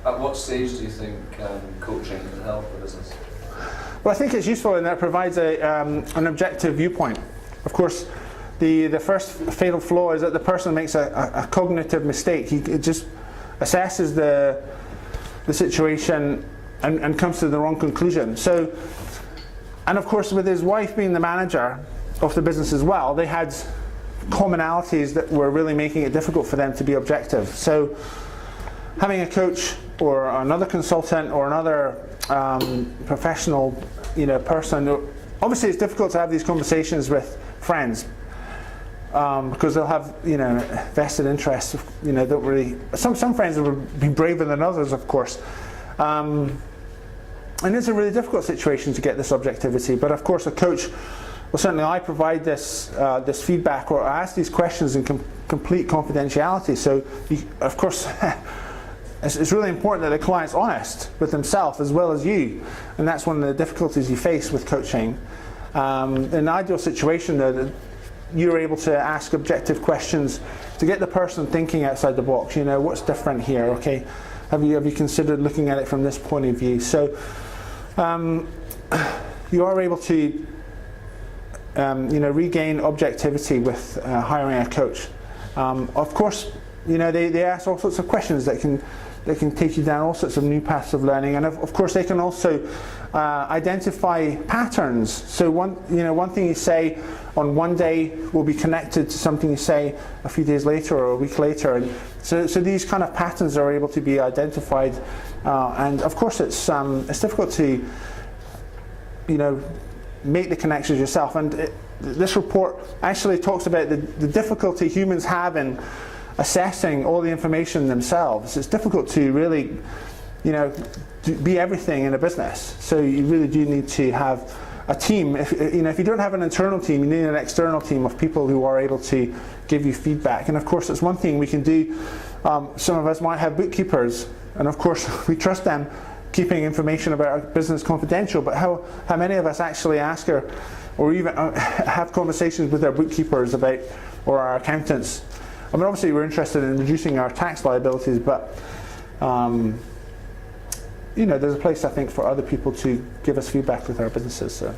At what stage do you think coaching can help a business? Well, I think it's useful in that it provides an objective viewpoint. Of course, the first fatal flaw is that the person makes a cognitive mistake. He just assesses the situation and comes to the wrong conclusion. So, and of course, with his wife being the manager of the business as well, they had commonalities that were really making it difficult for them to be objective. So having a coach or another consultant or another professional person, obviously it's difficult to have these conversations with friends because they'll have vested interests, don't really, some friends will be braver than others, of course, and it's a really difficult situation to get this objectivity. But of course a coach, well, certainly I provide this feedback, or I ask these questions in complete confidentiality. So, of course, it's really important that the client's honest with himself as well as you, and that's one of the difficulties you face with coaching. In an ideal situation, though, you're able to ask objective questions to get the person thinking outside the box. What's different here? Okay, have you considered looking at it from this point of view? So, you are able to regain objectivity with hiring a coach. Of course, they ask all sorts of questions that can take you down all sorts of new paths of learning, and of course they can also identify patterns. So one thing you say on one day will be connected to something you say a few days later or a week later, and so these kind of patterns are able to be identified. And of course, it's difficult to make the connections yourself, and this report actually talks about the difficulty humans have in assessing all the information themselves. It's difficult to really be everything in a business, so you really do need to have a team. If you don't have an internal team, you need an external team of people who are able to give you feedback. And of course, it's one thing we can do. Some of us might have bookkeepers, and of course we trust them keeping information about our business confidential, but how many of us actually ask or even have conversations with our bookkeepers about, or our accountants? I mean, obviously we're interested in reducing our tax liabilities, but there's a place, I think, for other people to give us feedback with our businesses. So.